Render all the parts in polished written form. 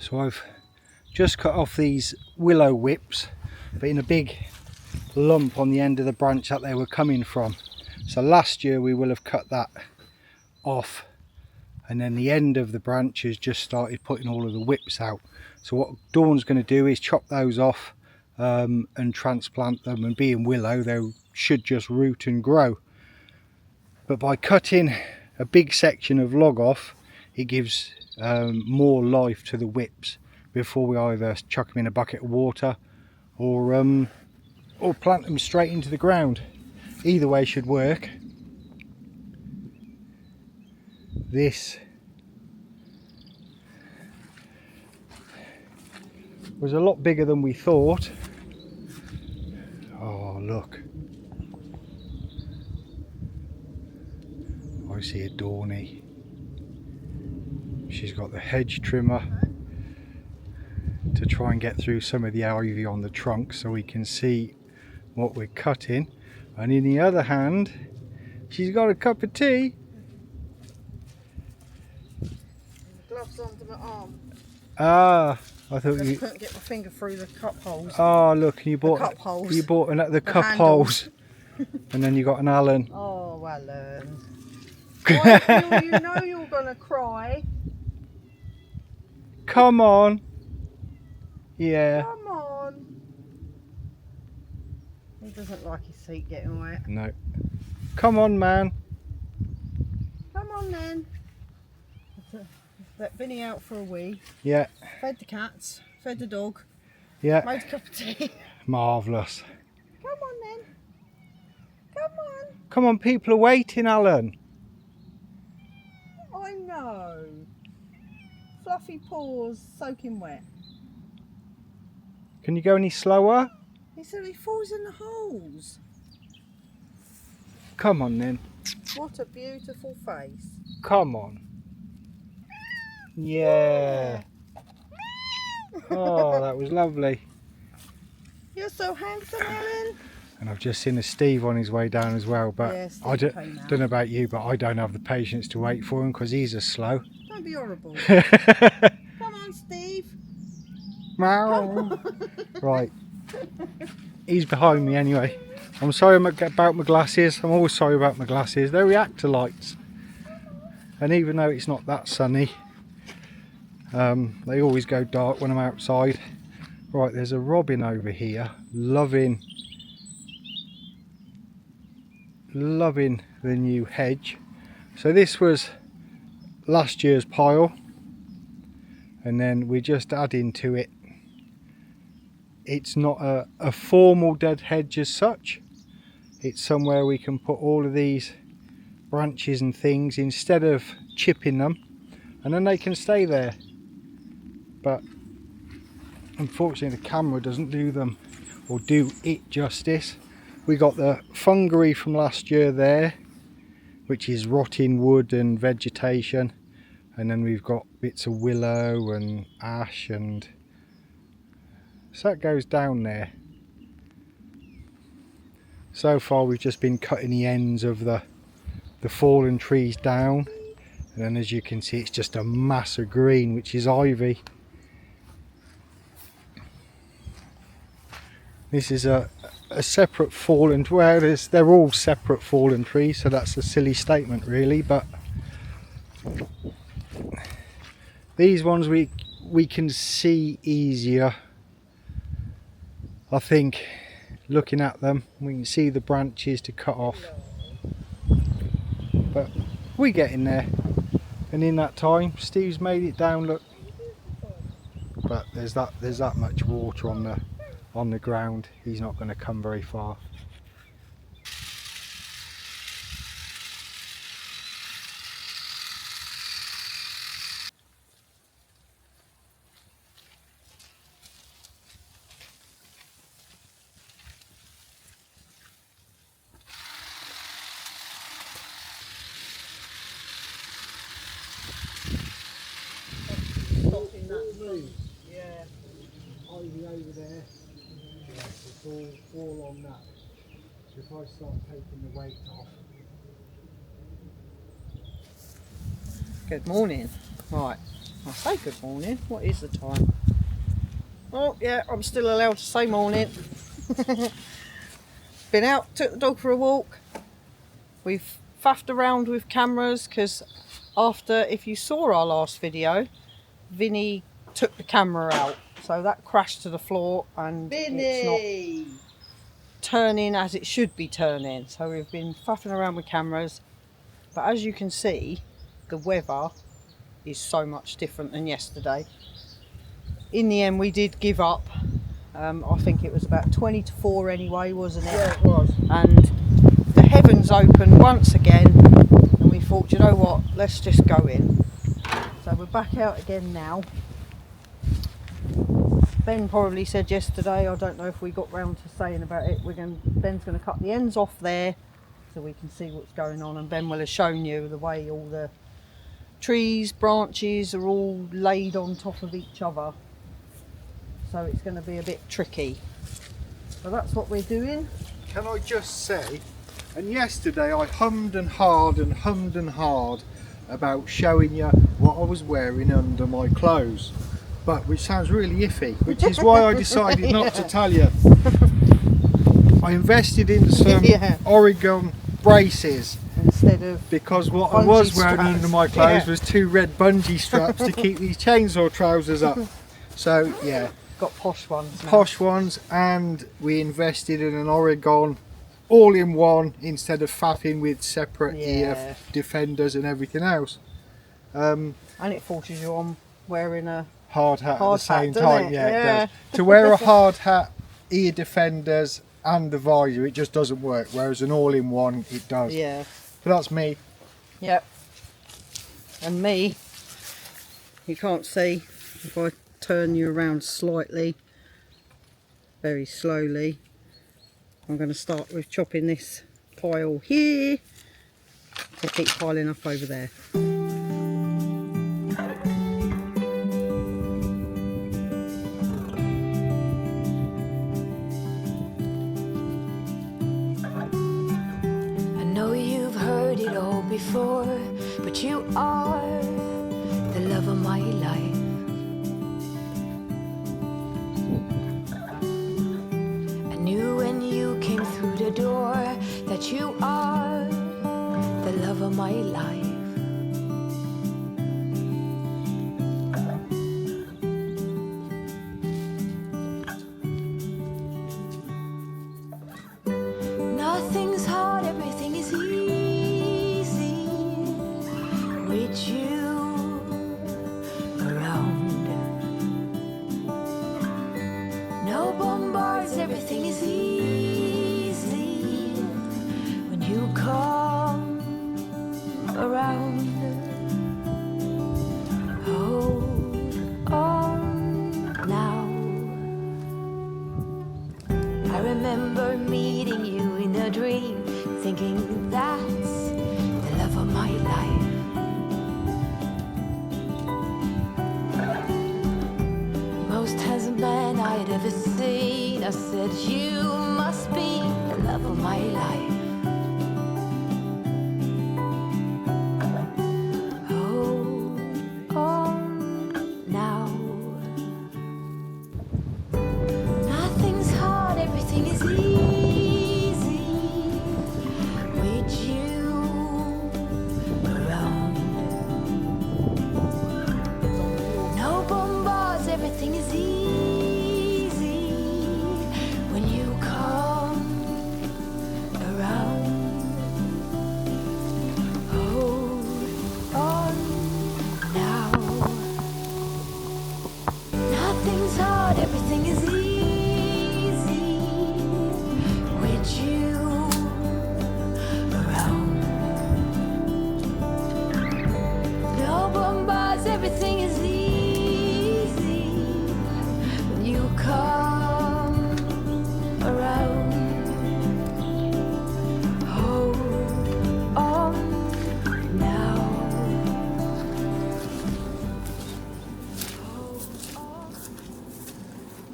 So I've just cut off these willow whips, but in a big lump on the end of the branch that they were coming from. So last year we will have cut that off, and then the end of the branches just started putting all of the whips out. So what Dawn's going to do is chop those off and transplant them, and being willow they should just root and grow. But by cutting a big section of log off, it gives more life to the whips before we either chuck them in a bucket of water or plant them straight into the ground. Either way should work. This was a lot bigger than we thought. Oh look, I see a Dawny. She's got the hedge trimmer to try and get through some of the ivy on the trunk so we can see what we're cutting, and in the other hand she's got a cup of tea. Gloves under my arm. Ah, I thought I you couldn't get my finger through the cup holes. Oh look, you bought the cup holes. You bought the cup handles. holes and then you got an Allen. Oh, well learned. Why, you know you're gonna cry. Come on. Yeah. Come on. He doesn't like his seat getting wet. No. Come on, man. Come on then. Let Vinny out for a wee. Yeah. Fed the cats. Fed the dog. Yeah. Made a cup of tea. Marvellous. Come on then. Come on. Come on, people are waiting, Alan. I know. Fluffy paws soaking wet. Can you go any slower? He said he falls in the holes. Come on then. What a beautiful face. Come on. Yeah. Oh, that was lovely. You're so handsome, Alan. And I've just seen a Steve on his way down as well, but Yeah, Steve I don't came out. know about you, but I don't have the patience to wait for him because he's a slow. Don't be horrible. Come on, Steve. Meow. Right. He's behind me anyway. I'm sorry about my glasses. I'm always sorry about my glasses. They're reactor lights. And even though it's not that sunny, they always go dark when I'm outside. Right, there's a robin over here loving the new hedge. So this was last year's pile, and then we're just adding to it. It's not a formal dead hedge as such. It's somewhere we can put all of these branches and things instead of chipping them, and then they can stay there. But unfortunately the camera doesn't do them or do it justice. We got the fungi from last year there, which is rotting wood and vegetation, and then we've got bits of willow and ash, and so that goes down there. So far we've just been cutting the ends of the fallen trees down, and then as you can see it's just a mass of green, which is ivy. This is a separate fallen, well they're all separate fallen trees, so that's a silly statement really, but these ones we can see easier, I think. Looking at them we can see the branches to cut off, but we get in there, and in that time Steve's made it down, look, but there's that much water on the ground, he's not going to come very far. Yeah, ivy over there. It's all on that. So if I start taking the weight off. Good morning. Right, I say good morning. What is the time? Oh yeah, I'm still allowed to say morning. Been out, took the dog for a walk. We've faffed around with cameras because after, if you saw our last video, Vinny took the camera out. So that crashed to the floor and it's not turning as it should be turning. So we've been faffing around with cameras. But as you can see, the weather is so much different than yesterday. In the end, we did give up. I think it was about 20 to 4 anyway, wasn't it? Yeah, it was. And the heavens opened once again, and we thought, you know what, let's just go in. So we're back out again now. Ben probably said yesterday, I don't know if we got round to saying about it, Ben's going to cut the ends off there so we can see what's going on, and Ben will have shown you the way all the trees, branches are all laid on top of each other. So it's going to be a bit tricky. So that's what we're doing. Can I just say, and yesterday I hummed and hard about showing you what I was wearing under my clothes, but which sounds really iffy, which is why I decided not to tell you. I invested in some Oregon braces instead of, because what I was wearing straps. under my clothes was 2 red bungee straps to keep these chainsaw trousers up. So yeah, got posh ones now. Posh ones, and we invested in an Oregon all-in-one instead of faffing with separate ear defenders and everything else. And it forces you on wearing a hard hat at the same time. Yeah, it does. To wear a hard hat, ear defenders and the visor, it just doesn't work, whereas an all-in-one it does. Yeah. But that's me. Yep. And me, you can't see if I turn you around slightly, very slowly. I'm going to start with chopping this pile here. I'll keep piling up over there. I know you've heard it all before, but you are the love of my life. The door that you are the love of my life. Nothing's hard, everything is easy with you around. No bombards, everything is easy. You come around. Hold on now. I remember meeting you in a dream, thinking that's the love of my life. Most handsome man I'd ever seen. I said, you must be the love of my life.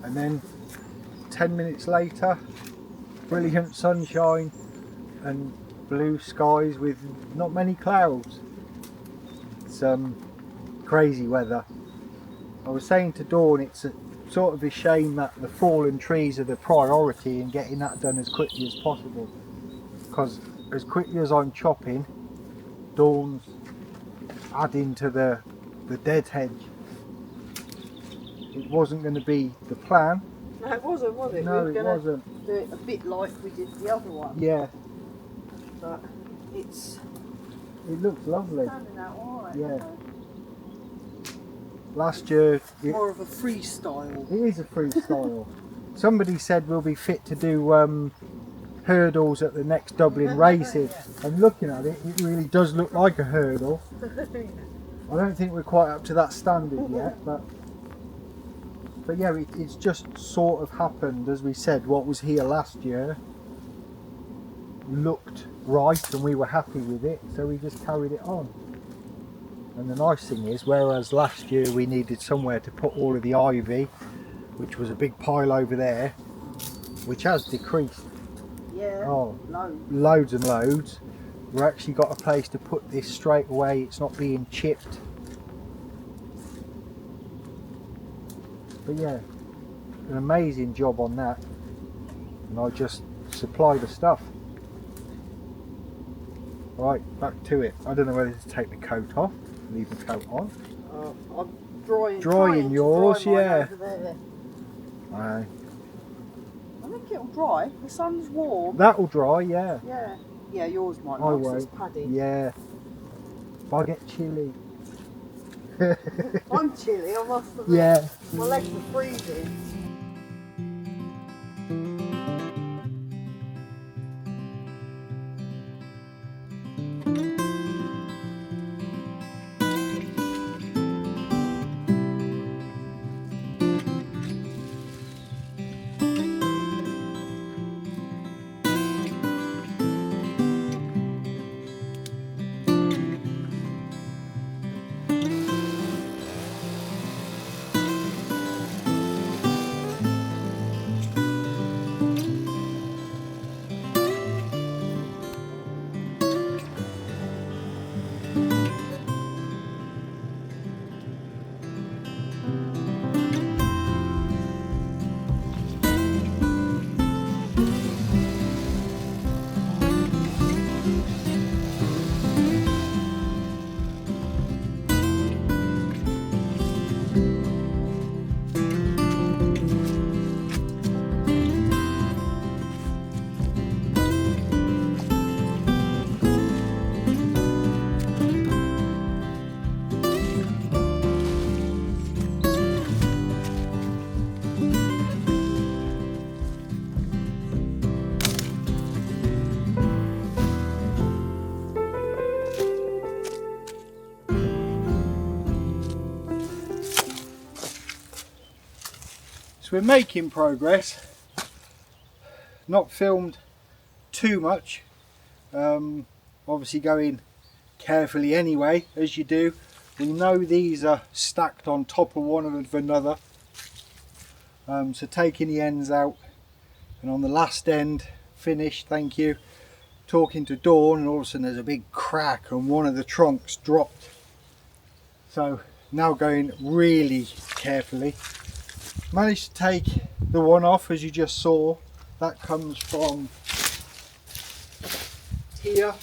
And then 10 minutes later, brilliant sunshine and blue skies with not many clouds. It's crazy weather. I was saying to Dawn, it's sort of a shame that the fallen trees are the priority and getting that done as quickly as possible, because as quickly as I'm chopping, Dawn's adding to the dead hedge. It wasn't going to be the plan. No, it wasn't, was it? No, we were it gonna wasn't. do it a bit like we did the other one. Yeah, But it's it looks lovely. turning out alright. Yeah. Last year, More of a freestyle. it is a freestyle. Somebody said we'll be fit to do hurdles at the next Dublin races. And looking at it, it really does look like a hurdle. I don't think we're quite up to that standard yet, but yeah, it's just sort of happened. As we said, what was here last year looked right and we were happy with it, so we just carried it on. And the nice thing is, whereas last year we needed somewhere to put all of the ivy, which was a big pile over there, which has decreased. Yeah, Oh, loads. loads and loads. We've actually got a place to put this straight away. It's not being chipped. But yeah, an amazing job on that. And I just supply the stuff. Right, back to it. I don't know whether to take the coat off, leave the coat on. I'm drying Drying yours, dry mine yeah. over there. Aye. I think it'll dry. The sun's warm. That'll dry, yeah. Yeah. Yeah, yours might I not, 'cause it's won't. padding. Yeah. If I get chilly. I'm chilly, I must admit. Yeah. My legs are freezing. So we're making progress. Not filmed too much. Obviously going carefully anyway, as you do. We know these are stacked on top of one another. So taking the ends out, and on the last end, finished, thank you, talking to Dawn, and all of a sudden there's a big crack and one of the trunks dropped. So now going really carefully. Managed to take the one off, as you just saw. That comes from here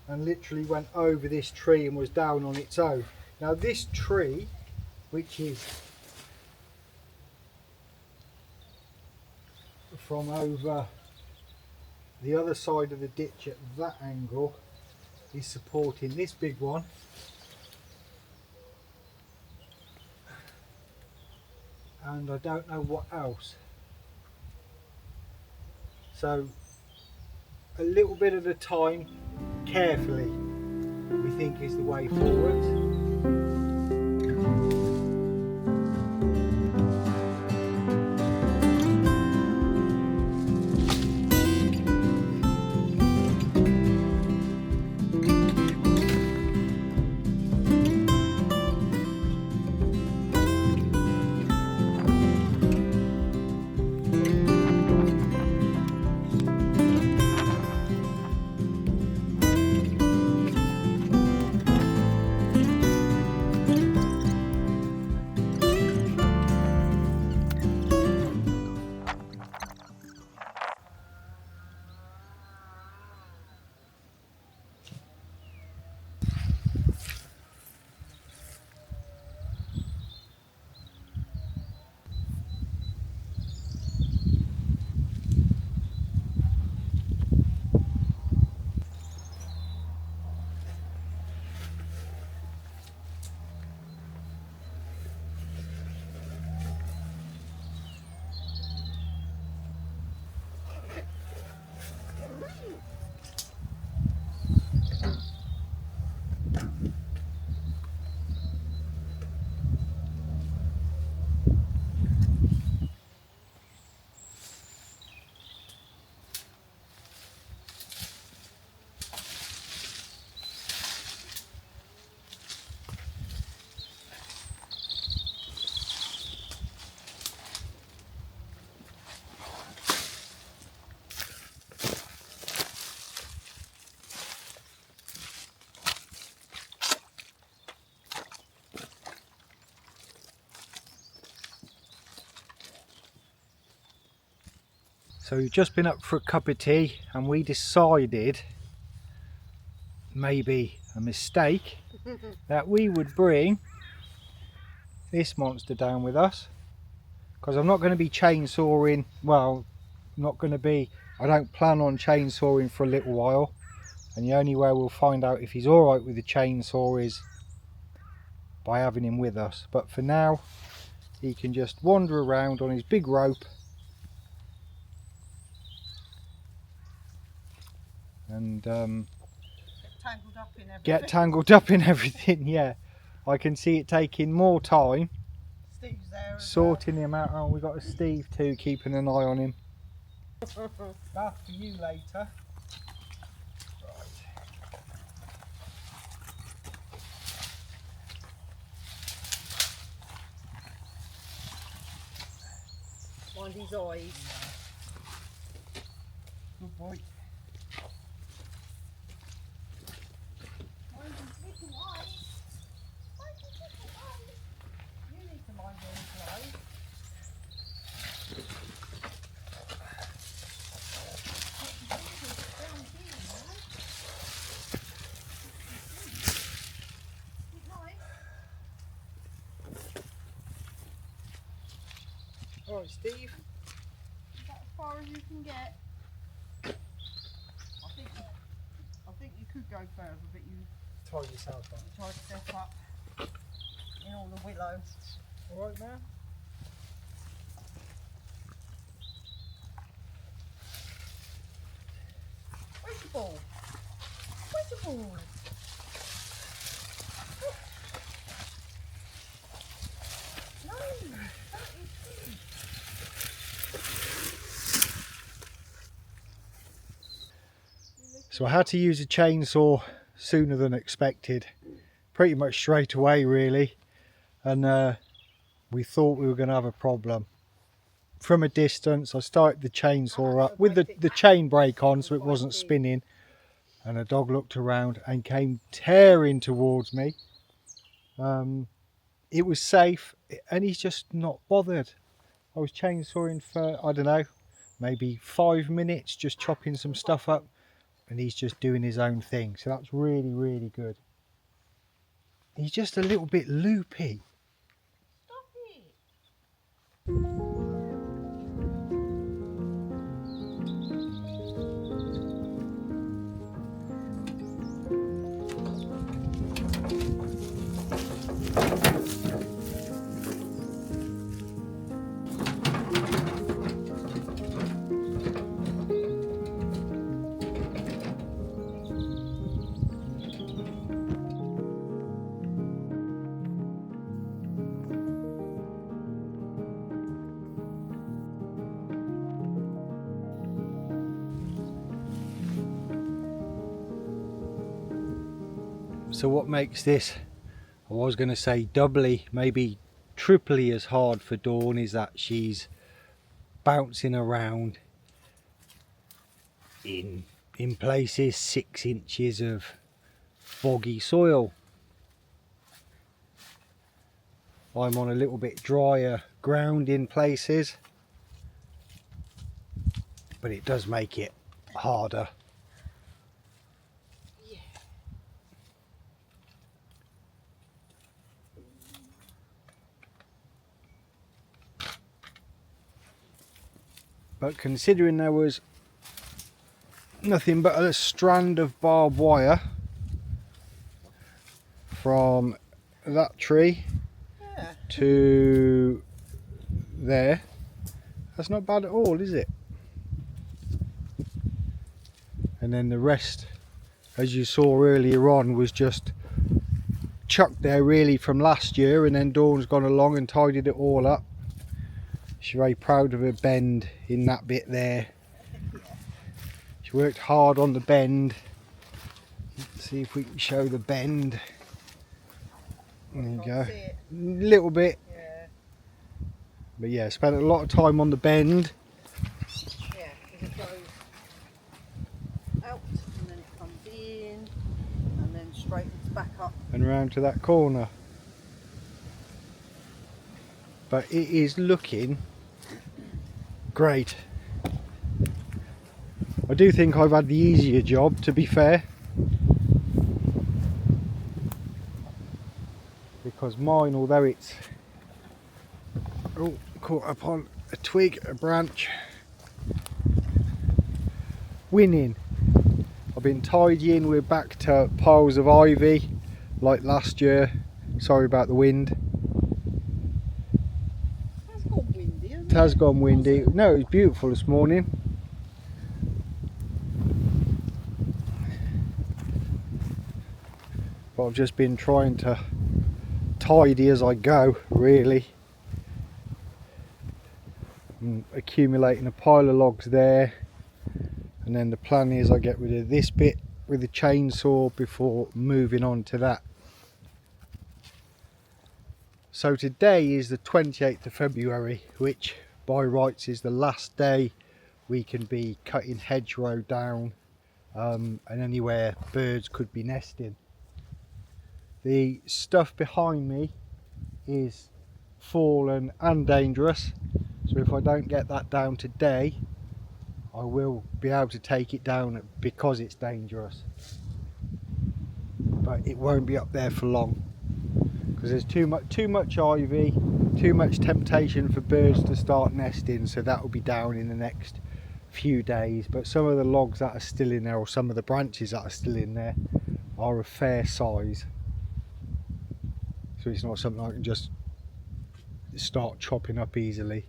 and literally went over this tree and was down on its own. Now this tree, which is from over the other side of the ditch at that angle, is supporting this big one. And I don't know what else. So a little bit at a time, carefully, we think is the way forward. So we've just been up for a cup of tea and we decided, maybe a mistake, that we would bring this monster down with us, because I'm not going to be chainsawing, well, I don't plan on chainsawing for a little while, and the only way we'll find out if he's alright with the chainsaw is by having him with us. But for now, he can just wander around on his big rope and get tangled up in everything. Yeah, I can see it taking more time Steve's there sorting him out. Oh, we got a Steve too, keeping an eye on him. That's for you later. Mind his eyes. Good boy. Mind his little eyes. Mind his little eyes. You need to mind your little eyes. Alright, Steve. Is that as far as you can get? I think you could go further, but you Tie yourself up. tried to step up in all the willow. Alright, man? Where's the ball? Where's the ball? No, that is good. So I had to use a chainsaw sooner than expected, pretty much straight away really, and we thought we were going to have a problem. From a distance I started the chainsaw up with the chain brake on so it wasn't spinning, and a dog looked around and came tearing towards me. It was safe and he's just not bothered. I was chainsawing for, I don't know, maybe 5 minutes, just chopping some stuff up, and he's just doing his own thing. So that's really, really good. He's just a little bit loopy. Stop it. So what makes this, I was going to say doubly, maybe triply as hard for Dawn, is that she's bouncing around in places 6 inches of boggy soil. I'm on a little bit drier ground in places, but it does make it harder. But considering there was nothing but a strand of barbed wire from that tree to there, that's not bad at all, is it? And then the rest, as you saw earlier on, was just chucked there really from last year, and then Dawn's gone along and tidied it all up. She's very proud of her bend in that bit there. She worked hard on the bend. Let's see if we can show the bend. There you go. A little bit. Yeah. But yeah, spent a lot of time on the bend. Yeah, because it goes out and then it comes in and then straightens back up. And round to that corner. But it is looking great. do think I've had the easier job, to be fair, because mine, although it's caught up on a twig, a branch, winning. I've been tidying, we're back to piles of ivy like last year. Sorry about the wind. It's gone windy, hasn't It has gone windy. No, it was beautiful this morning. But I've just been trying to tidy as I go, really. I'm accumulating a pile of logs there, and then the plan is I get rid of this bit with the chainsaw before moving on to that. So today is the 28th of February, which by rights is the last day we can be cutting hedgerow down and anywhere birds could be nesting. The stuff behind me is fallen and dangerous, so if I don't get that down today, I will be able to take it down because it's dangerous. But it won't be up there for long because there's too much ivy, too much temptation for birds to start nesting, so that will be down in the next few days. But some of the logs that are still in there, or some of the branches that are still in there, are a fair size, so it's not something I can just start chopping up easily.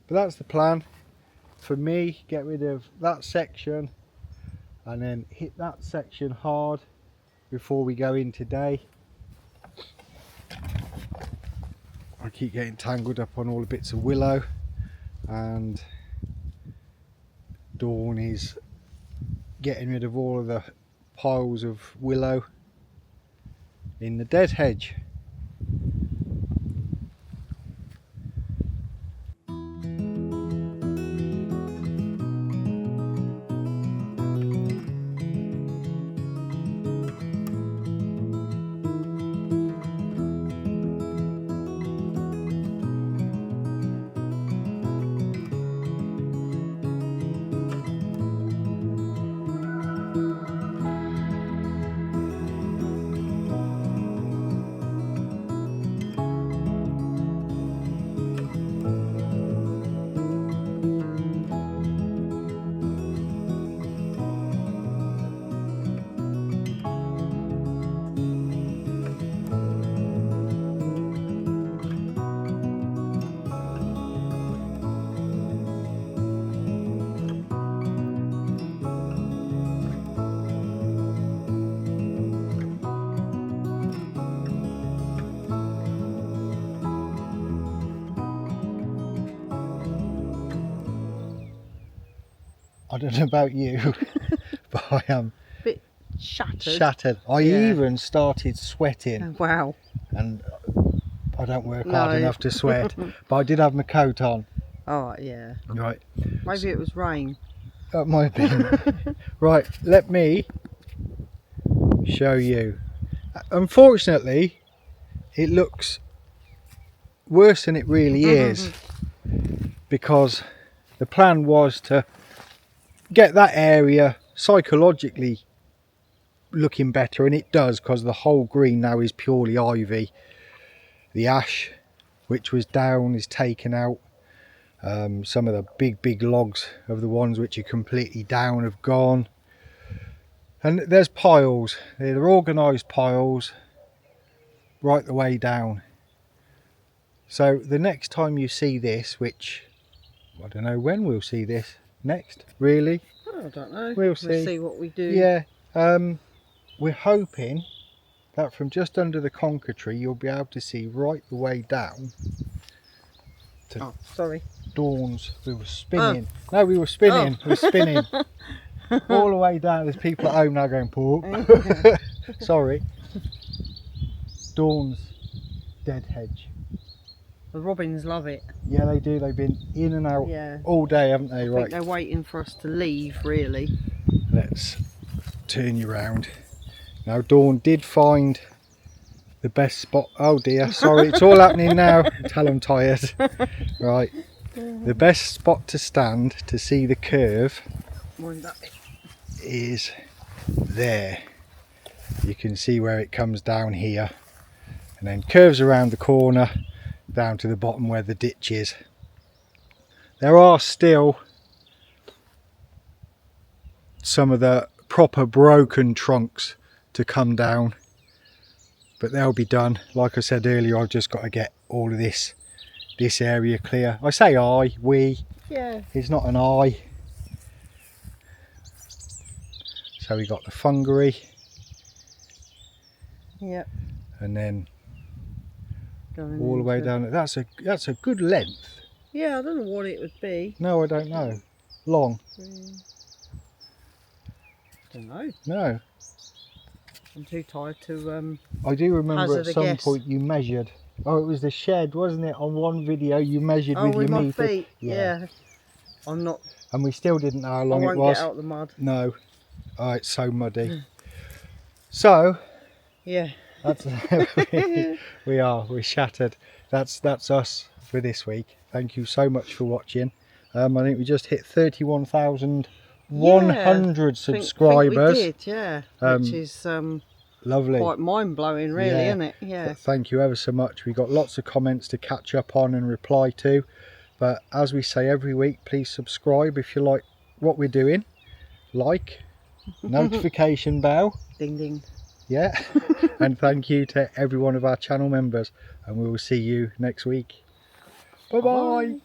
But that's the plan for me. Get rid of that section and then hit that section hard before we go in today. I keep getting tangled up on all the bits of willow, and Dawn is getting rid of all of the piles of willow in the dead hedge. I don't know about you, but I am a bit shattered. shattered. I even started sweating, Oh, wow. and I don't work hard No. enough to sweat, but I did have my coat on. Oh, yeah. Right, Maybe it was rain. that might have been. Right, let me show you. Unfortunately, it looks worse than it really is, because the plan was to get that area psychologically looking better, and it does, because the whole green now is purely ivy. The ash which was down is taken out. Some of the big logs of the ones which are completely down have gone, and there's piles. They're organised piles right the way down. So the next time you see this, which I don't know when we'll see this next, really. Oh, I don't know. We'll see what we do. Yeah, we're hoping that from just under the conker tree you'll be able to see right the way down to Oh, sorry. Dawn's. We were spinning. No, we were spinning. We were spinning all the way down. There's people at home now going, poop. Sorry. Dawn's dead hedge. The robins love it. Yeah, they do. They've been in and out Yeah. all day, haven't they? I Right. think they're waiting for us to leave, really. Let's turn you round. Now, Dawn did find the best spot. Oh dear, sorry, it's all happening now. Tell I'm tired. Right, the best spot to stand to see the curve Mind that bit. is there. You can see where it comes down here and then curves around the corner down to the bottom where the ditch is. There are still some of the proper broken trunks to come down, but they'll be done. Like I said earlier, I've just got to get all of this area clear. I say we, Yeah. it's not an I. So we got the fungi, Yep. and then Going all the way into- down. That's a good length. Yeah, I don't know what it would be. No, I don't know. Long? Don't know. No. I'm too tired to I do remember Hazard a at some guess. point you measured. Oh, it was the shed, wasn't it? On one video you measured with with your my meter. feet. Yeah. I'm not. And we still didn't know how I long won't it was. get out the mud. No. Oh, it's so muddy. So Yeah. that's we're shattered. That's us for this week. Thank you so much for watching. I think we just hit 31,100 subscribers. Think we did, yeah. Which is Lovely. quite mind blowing, really, Yeah. isn't it? Yeah. But thank you ever so much. We got lots of comments to catch up on and reply to. But as we say every week, please subscribe if you like what we're doing. Like, notification bell. Ding ding. Yeah. And thank you to every one of our channel members. And we will see you next week. Bye bye. Bye.